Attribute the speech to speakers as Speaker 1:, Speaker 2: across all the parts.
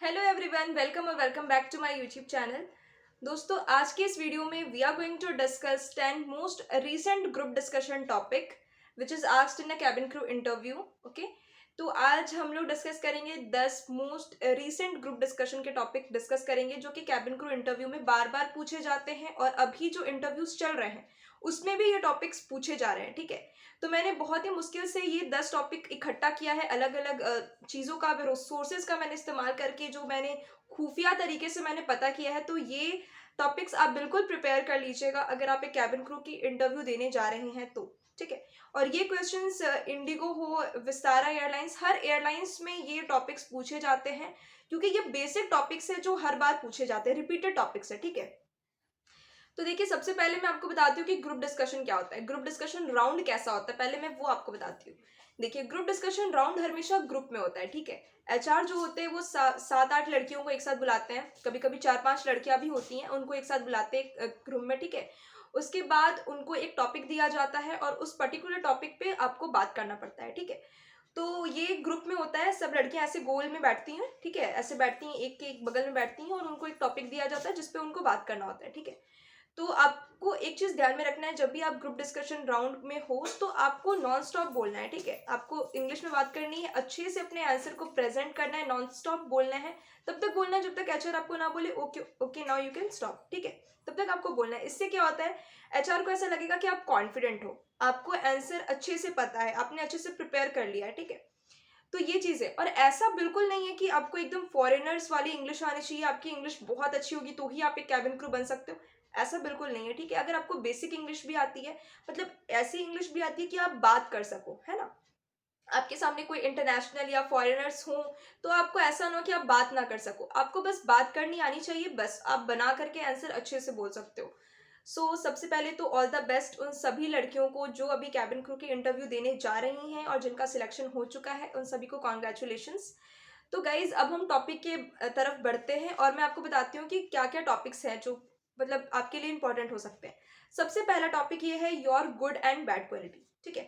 Speaker 1: Hello everyone, welcome और welcome back to my YouTube channel. दोस्तों, आज के इस वीडियो में we are going to discuss 10 most recent group discussion topic which is asked in a cabin crew interview. Okay, तो आज हम लोग डिस्कस करेंगे 10 मोस्ट रीसेंट ग्रुप डिस्कशन के टॉपिक डिस्कस करेंगे जो कि कैबिन क्रू इंटरव्यू में बार बार पूछे जाते हैं और अभी जो इंटरव्यूज चल रहे हैं उसमें भी ये टॉपिक्स पूछे जा रहे हैं। ठीक है, तो मैंने बहुत ही मुश्किल से ये 10 टॉपिक इकट्ठा किया है, अलग अलग चीज़ों का, सोर्सेज का मैंने इस्तेमाल करके, जो मैंने खुफिया तरीके से मैंने पता किया है। तो ये टॉपिक्स आप बिल्कुल प्रिपेयर कर लीजिएगा अगर आप एक कैबिन क्रू की इंटरव्यू देने जा रहे हैं तो। ठीक है, और ये क्वेश्चंस इंडिगो हो, विस्तारा एयरलाइंस, हर एयरलाइंस में ये टॉपिक्स पूछे जाते हैं क्योंकि ये बेसिक टॉपिक्स है जो हर बार पूछे जाते हैं, रिपीटेड टॉपिक्स है। ठीक है, तो देखिए, सबसे पहले मैं आपको बताती हूँ कि ग्रुप डिस्कशन क्या होता है, ग्रुप डिस्कशन राउंड कैसा होता है, पहले मैं वो आपको बताती हूँ। देखिए, ग्रुप डिस्कशन राउंड हमेशा ग्रुप में होता है। ठीक है, एचआर जो होते हैं वो 7-8 लड़कियों को एक साथ बुलाते हैं, कभी कभी 4-5 लड़कियां भी होती हैं, उनको एक साथ बुलाते हैं एक रूम में। ठीक है, उसके बाद उनको एक टॉपिक दिया जाता है और उस पर्टिकुलर टॉपिक पे आपको बात करना पड़ता है। ठीक है, तो ये ग्रुप में होता है, सब लड़कियां ऐसे गोल में बैठती हैं। ठीक है, ऐसे बैठती हैं, एक के एक बगल में बैठती हैं और उनको एक टॉपिक दिया जाता है जिसपे उनको बात करना होता है। ठीक है, तो आपको एक चीज ध्यान में रखना है, जब भी आप ग्रुप डिस्कशन राउंड में हो तो आपको नॉन स्टॉप बोलना है। ठीक है, आपको इंग्लिश में बात करनी है, अच्छे से अपने आंसर को प्रेजेंट करना है, नॉन स्टॉप बोलना है। तब तक बोलना है जब तक एचआर आपको ना बोले okay okay now you can stop. ठीक है, तब तक आपको बोलना है। इससे क्या होता है, एचआर को ऐसा लगेगा कि आप कॉन्फिडेंट हो, आपको आंसर अच्छे से पता है, आपने अच्छे से प्रिपेयर कर लिया है। ठीक है, तो ये चीज़ है। और ऐसा बिल्कुल नहीं है कि आपको एकदम फॉरेनर्स वाली इंग्लिश आनी चाहिए, आपकी इंग्लिश बहुत अच्छी होगी तो ही आप एक कैबिन क्रू बन सकते हो, ऐसा बिल्कुल नहीं है। ठीक है, अगर आपको बेसिक इंग्लिश भी आती है, मतलब ऐसी इंग्लिश भी आती है कि आप बात कर सको, है ना, आपके सामने कोई इंटरनेशनल या फॉरेनर्स हो, तो आपको ऐसा ना हो कि आप बात ना कर सको, आपको बस बात करनी आनी चाहिए, बस आप बना करके आंसर अच्छे से बोल सकते हो। सबसे पहले तो ऑल द बेस्ट उन सभी लड़कियों को जो अभी कैबिन क्रू की इंटरव्यू देने जा रही हैं और जिनका सिलेक्शन हो चुका है, उन सभी को कॉन्ग्रेचुलेशंस। तो गाइज, अब हम टॉपिक के तरफ बढ़ते हैं और मैं आपको बताती हूँ कि क्या क्या टॉपिक्स हैं जो मतलब आपके लिए इंपॉर्टेंट हो सकते हैं। सबसे पहला टॉपिक ये है your good and bad quality. ठीक है,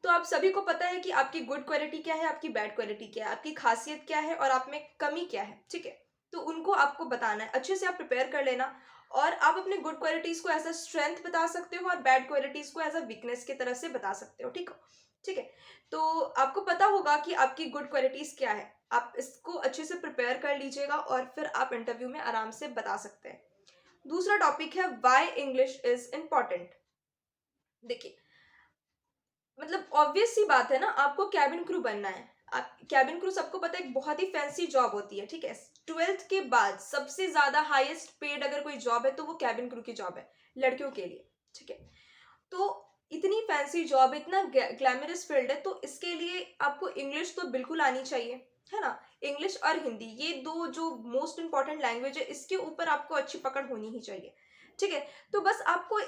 Speaker 1: तो आप सभी को पता है कि आपकी गुड क्वालिटी क्या है, आपकी बैड क्वालिटी क्या है, आपकी खासियत क्या है और आप में कमी क्या है। ठीक है, तो उनको आपको बताना है, अच्छे से आप प्रिपेयर कर लेना। और आप अपने गुड क्वालिटीज को एज अ स्ट्रेंथ बता सकते हो और बैड क्वालिटीज को एज अ वीकनेस की तरह से बता सकते हो। ठीक हो, ठीक है, तो आपको पता होगा कि आपकी गुड क्वालिटीज क्या है, आप इसको अच्छे से प्रिपेयर कर लीजिएगा और फिर आप इंटरव्यू में आराम से बता सकते हैं। दूसरा टॉपिक है व्हाई इंग्लिश इज इम्पॉर्टेंट। देखिए, मतलब ऑब्वियस सी बात है ना, आपको कैबिन क्रू बनना है। आप कैबिन क्रू, सबको पता है, एक बहुत ही फैंसी जॉब होती है। ठीक है, 12th के बाद सबसे ज्यादा हाईएस्ट पेड अगर कोई जॉब है तो वो कैबिन क्रू की जॉब है, लड़कियों के लिए। ठीक है, तो इतनी फैंसी जॉब, इतना ग्लैमरस फील्ड है, तो इसके लिए आपको इंग्लिश तो बिल्कुल आनी चाहिए, है ना। इंग्लिश और हिंदी, ये दो जो मोस्ट इंपॉर्टेंट लैंग्वेज है, इसके ऊपर आपको अच्छी पकड़ होनी ही चाहिए। ठीक है, तो बस आपको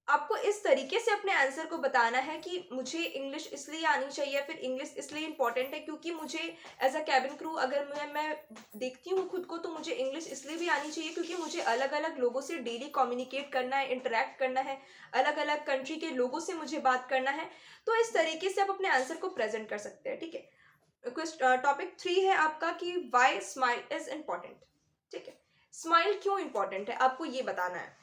Speaker 1: आपको इस तरीके से अपने आंसर को बताना है कि मुझे इंग्लिश इसलिए आनी चाहिए, फिर इंग्लिश इसलिए इंपॉर्टेंट है क्योंकि मुझे एज अ कैबिन क्रू, अगर मैं देखती हूँ खुद को, तो मुझे इंग्लिश इसलिए भी आनी चाहिए क्योंकि मुझे अलग अलग लोगों से डेली कम्युनिकेट करना है, इंटरेक्ट करना है, अलग अलग कंट्री के लोगों से मुझे बात करना है। तो इस तरीके से आप अपने आंसर को प्रेजेंट कर सकते हैं। ठीक है, टॉपिक 3 है आपका कि वाई स्माइल इज इम्पॉर्टेंट। ठीक है, स्माइल क्यों इंपॉर्टेंट है आपको ये बताना है।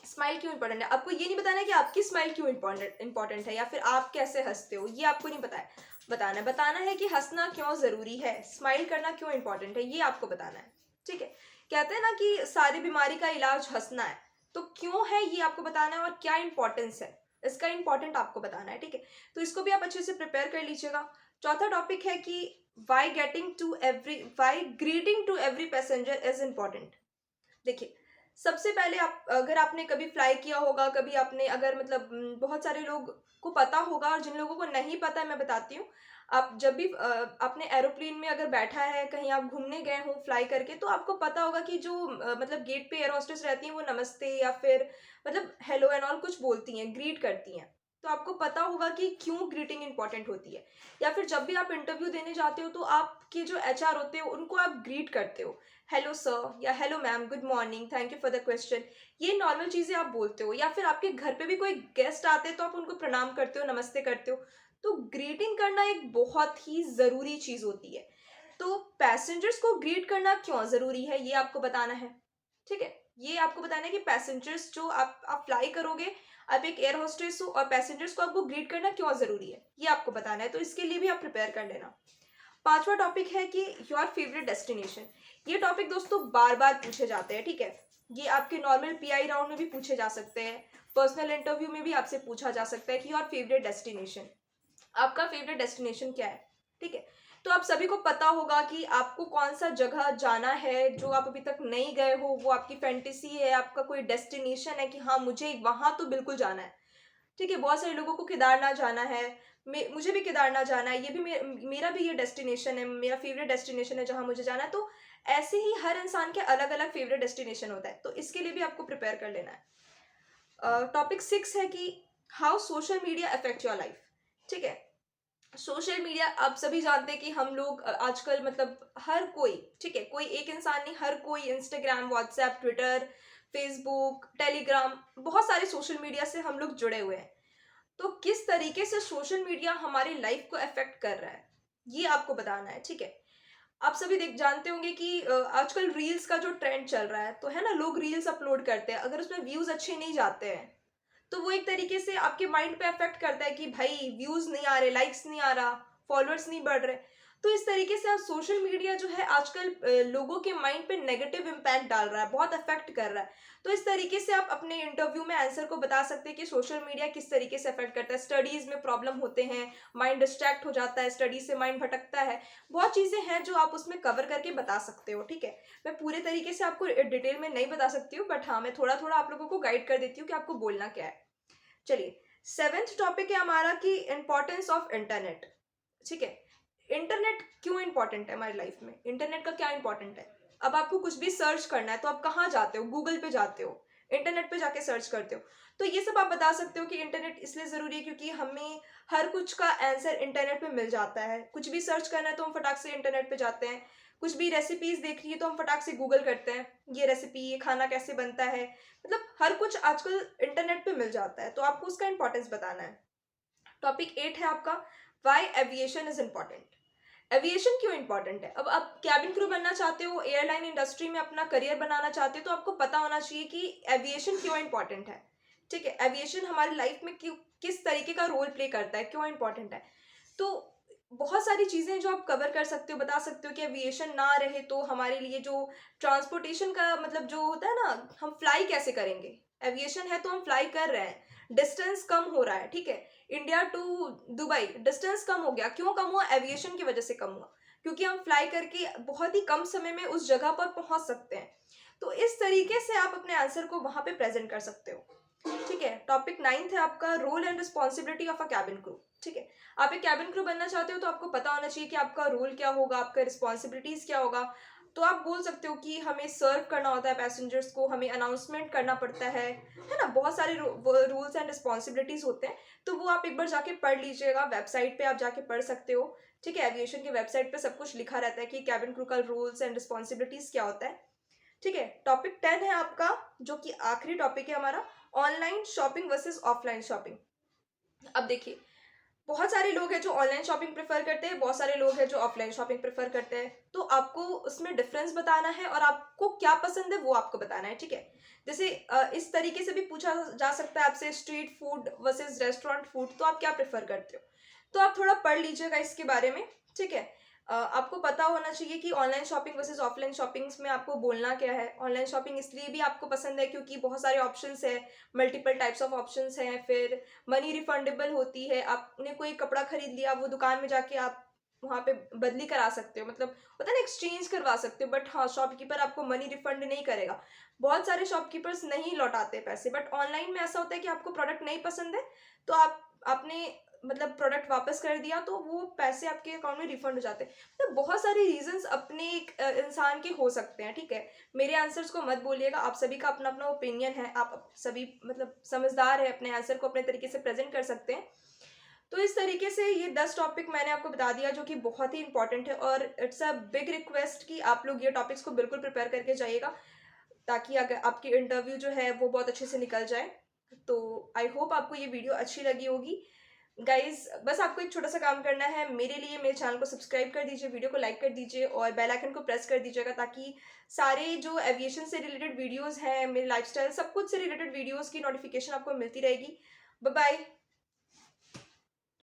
Speaker 1: स्माइल क्यों इंपॉर्टेंट है, आपको ये नहीं बताना है कि आपकी स्माइल क्यों इंपॉर्टेंट है या फिर आप कैसे हंसते हो, ये आपको नहीं बताना है कि हंसना क्यों जरूरी है, स्माइल करना क्यों इंपॉर्टेंट है, ये आपको बताना है। ठीक है, कहते हैं ना कि सारी बीमारी का इलाज हंसना है, तो क्यों है ये आपको बताना है और क्या इंपॉर्टेंस है इसका, इंपॉर्टेंट आपको बताना है। ठीक है, तो इसको भी आप अच्छे से प्रिपेयर कर लीजिएगा। चौथा टॉपिक है कि why greeting to every passenger is important. देखिए, सबसे पहले आप, अगर आपने कभी फ्लाई किया होगा, कभी आपने, अगर मतलब बहुत सारे लोग को पता होगा और जिन लोगों को नहीं पता है मैं बताती हूँ। आप जब भी आपने एरोप्लेन में अगर बैठा है, कहीं आप घूमने गए हो फ्लाई करके, तो आपको पता होगा कि जो मतलब गेट पे एयर होस्टेस रहती हैं वो नमस्ते या फिर मतलब हेलो एंड ऑल कुछ बोलती हैं, ग्रीट करती हैं। तो आपको पता होगा कि क्यों ग्रीटिंग इंपॉर्टेंट होती है। या फिर जब भी आप इंटरव्यू देने जाते हो तो आपके जो एचआर होते हो उनको आप ग्रीट करते हो, हेलो सर या hello ma'am, good morning, thank you for the question. ये नॉर्मल चीज़ें आप बोलते हो। या फिर आपके घर पे भी कोई गेस्ट आते हैं तो आप उनको प्रणाम करते हो, नमस्ते करते हो। तो ग्रीटिंग करना एक बहुत ही ज़रूरी चीज़ होती है। तो पैसेंजर्स को ग्रीट करना क्यों ज़रूरी है, ये आपको बताना है, ठीक है। ये आपको बताना है कि पैसेंजर्स जो आप फ्लाई करोगे, आप एक एयर होस्टेस हो और पैसेंजर्स को आपको ग्रीट करना क्यों ज़रूरी है, ये आपको बताना है। तो इसके लिए भी आप प्रिपेयर कर लेना। पांचवा टॉपिक है कि योर फेवरेट डेस्टिनेशन। ये टॉपिक दोस्तों बार बार पूछे जाते हैं, ठीक है। ये आपके नॉर्मल पीआई राउंड में भी पूछे जा सकते हैं, पर्सनल इंटरव्यू में भी आपसे पूछा जा सकता है कि योर फेवरेट डेस्टिनेशन, आपका फेवरेट डेस्टिनेशन क्या है, ठीक है। तो आप सभी को पता होगा कि आपको कौन सा जगह जाना है जो आप अभी तक नहीं गए हो, वो आपकी फैंटेसी है, आपका कोई डेस्टिनेशन है कि हाँ मुझे वहां तो बिल्कुल जाना है, ठीक है। बहुत सारे लोगों को केदारनाथ जाना है, मुझे भी केदारनाथ जाना है, ये भी मेरा भी ये डेस्टिनेशन है, मेरा फेवरेट डेस्टिनेशन है जहाँ मुझे जाना है। तो ऐसे ही हर इंसान के अलग अलग फेवरेट डेस्टिनेशन होता है, तो इसके लिए भी आपको प्रिपेयर कर लेना है। टॉपिक 6 है कि how social media affect your life, ठीक है। सोशल मीडिया आप सभी जानते हैं कि हम लोग आजकल मतलब हर कोई, ठीक है, कोई एक इंसान नहीं, हर कोई Instagram, WhatsApp, Twitter, Facebook, Telegram, बहुत सारे सोशल मीडिया से हम लोग जुड़े हुए हैं। तो किस तरीके से सोशल मीडिया हमारी लाइफ को अफेक्ट कर रहा है, ये आपको बताना है, ठीक है। आप सभी देख जानते होंगे कि आजकल रील्स का जो ट्रेंड चल रहा है, तो है ना, लोग रील्स अपलोड करते हैं, अगर उसमें व्यूज अच्छे नहीं जाते हैं तो वो एक तरीके से आपके माइंड पे अफेक्ट करता है कि भाई व्यूज नहीं आ रहे, लाइक्स नहीं आ रहा, फॉलोअर्स नहीं बढ़ रहे। तो इस तरीके से आप सोशल मीडिया जो है आजकल लोगों के माइंड पे नेगेटिव इम्पैक्ट डाल रहा है, बहुत अफेक्ट कर रहा है। तो इस तरीके से आप अपने इंटरव्यू में आंसर को बता सकते हैं कि सोशल मीडिया किस तरीके से अफेक्ट करता है। स्टडीज में प्रॉब्लम होते हैं, माइंड डिस्ट्रैक्ट हो जाता है, स्टडीज से माइंड भटकता है, बहुत चीजें हैं जो आप उसमें कवर करके बता सकते हो, ठीक है। मैं पूरे तरीके से आपको डिटेल में नहीं बता सकती हूँ, बट हाँ मैं थोड़ा थोड़ा आप लोगों को गाइड कर देती हूँ कि आपको बोलना क्या है। चलिए, 7th टॉपिक है हमारा कि इंपॉर्टेंस ऑफ इंटरनेट, ठीक है। इंटरनेट क्यों इंपॉर्टेंट है हमारी लाइफ में, इंटरनेट का क्या इंपॉर्टेंट है। अब आपको कुछ भी सर्च करना है तो आप कहाँ जाते हो, गूगल पे जाते हो, इंटरनेट पे जाके सर्च करते हो। तो ये सब आप बता सकते हो कि इंटरनेट इसलिए ज़रूरी है क्योंकि हमें हर कुछ का आंसर इंटरनेट पे मिल जाता है। कुछ भी सर्च करना है तो हम फटाक से इंटरनेट पे जाते हैं, कुछ भी रेसिपीज़ देखनी है तो हम फटाक से गूगल करते हैं, ये रेसिपी, ये खाना कैसे बनता है, मतलब हर कुछ आजकल इंटरनेट पे मिल जाता है। तो आपको उसका इंपॉर्टेंस बताना है। टॉपिक 8 है आपका why aviation is important. Aviation क्यों इंपॉर्टेंट है। अब आप कैबिन क्रू बनना चाहते हो, एयरलाइन इंडस्ट्री में अपना करियर बनाना चाहते हो, तो आपको पता होना चाहिए कि एविएशन क्यों इंपॉर्टेंट है, ठीक है। एविएशन हमारी लाइफ में क्यों, किस तरीके का रोल प्ले करता है, क्यों इंपॉर्टेंट है। तो बहुत सारी चीज़ें जो आप कवर कर सकते हो, बता सकते हो कि एविएशन ना रहे तो हमारे लिए जो ट्रांसपोर्टेशन का मतलब जो होता है ना, हम फ्लाई कैसे करेंगे। एविएशन है तो हम फ्लाई कर रहे हैं, डिस्टेंस कम हो रहा है, ठीक है। इंडिया टू दुबई डिस्टेंस कम हो गया, क्यों कम हुआ, एविएशन की वजह से कम हुआ, क्योंकि हम फ्लाई करके बहुत ही कम समय में उस जगह पर पहुंच सकते हैं। तो इस तरीके से आप अपने आंसर को वहां पे प्रेजेंट कर सकते हो, ठीक है। टॉपिक 9 है आपका role and responsibility of a cabin crew, ठीक है। आप एक कैबिन क्रू बनना चाहते हो तो आपको पता होना चाहिए कि आपका रोल क्या होगा, आपका रिस्पॉन्सिबिलिटीज क्या होगा। तो आप बोल सकते हो कि हमें सर्व करना होता है पैसेंजर्स को, हमें अनाउंसमेंट करना पड़ता है ना, बहुत सारे रूल्स एंड रिस्पॉन्सिबिलिटीज होते हैं। तो वो आप एक बार जाके पढ़ लीजिएगा, वेबसाइट पे आप जाके पढ़ सकते हो, ठीक है। एविएशन की वेबसाइट पे सब कुछ लिखा रहता है कि कैबिन क्रू का रूल्स एंड रिस्पॉन्सिबिलिटीज क्या होता है, ठीक है। टॉपिक 10 है आपका जो कि आखिरी टॉपिक है हमारा, online shopping versus offline shopping. अब देखिए, बहुत सारे लोग हैं जो ऑनलाइन शॉपिंग प्रेफर करते हैं, बहुत सारे लोग हैं जो ऑफलाइन शॉपिंग प्रेफर करते हैं। तो आपको उसमें डिफरेंस बताना है और आपको क्या पसंद है वो आपको बताना है, ठीक है। जैसे इस तरीके से भी पूछा जा सकता है आपसे, street food versus restaurant food, तो आप क्या प्रेफर करते हो। तो आप थोड़ा पढ़ लीजिएगा इसके बारे में, ठीक है। आपको पता होना चाहिए कि online shopping versus offline shoppings में आपको बोलना क्या है। ऑनलाइन शॉपिंग इसलिए भी आपको पसंद है क्योंकि बहुत सारे ऑप्शंस है, मल्टीपल टाइप्स ऑफ ऑप्शंस हैं, फिर मनी रिफंडेबल होती है। आपने कोई कपड़ा खरीद लिया, वो दुकान में जाके आप वहाँ पे बदली करा सकते हो, मतलब होता है ना, एक्सचेंज करवा सकते हो। बट हाँ, शॉपकीपर आपको मनी रिफंड नहीं करेगा, बहुत सारे शॉपकीपर्स नहीं लौटाते पैसे। बट ऑनलाइन में ऐसा होता है कि आपको प्रोडक्ट नहीं पसंद है तो आपने मतलब प्रोडक्ट वापस कर दिया तो वो पैसे आपके अकाउंट में रिफंड हो जाते हैं। तो बहुत सारे रीजंस अपने एक इंसान के हो सकते हैं, ठीक है। मेरे आंसर्स को मत बोलिएगा, आप सभी का अपना अपना ओपिनियन है, आप सभी मतलब समझदार है, अपने आंसर को अपने तरीके से प्रेजेंट कर सकते हैं। तो इस तरीके से ये 10 टॉपिक मैंने आपको बता दिया जो कि बहुत ही इंपॉर्टेंट है, और इट्स अ बिग रिक्वेस्ट कि आप लोग ये टॉपिक्स को बिल्कुल प्रिपेयर करके जाइएगा ताकि अगर आपकी इंटरव्यू जो है वो बहुत अच्छे से निकल जाए। तो आई होप आपको ये वीडियो अच्छी लगी होगी। गाइज बस आपको एक छोटा सा काम करना है मेरे लिए, मेरे चैनल को सब्सक्राइब कर दीजिए, वीडियो को लाइक कर दीजिए और बेल आइकन को प्रेस कर दीजिएगा, ताकि सारे जो एविएशन से रिलेटेड वीडियोस हैं, मेरे लाइफस्टाइल सब कुछ से रिलेटेड वीडियोस की नोटिफिकेशन आपको मिलती रहेगी। Bye bye.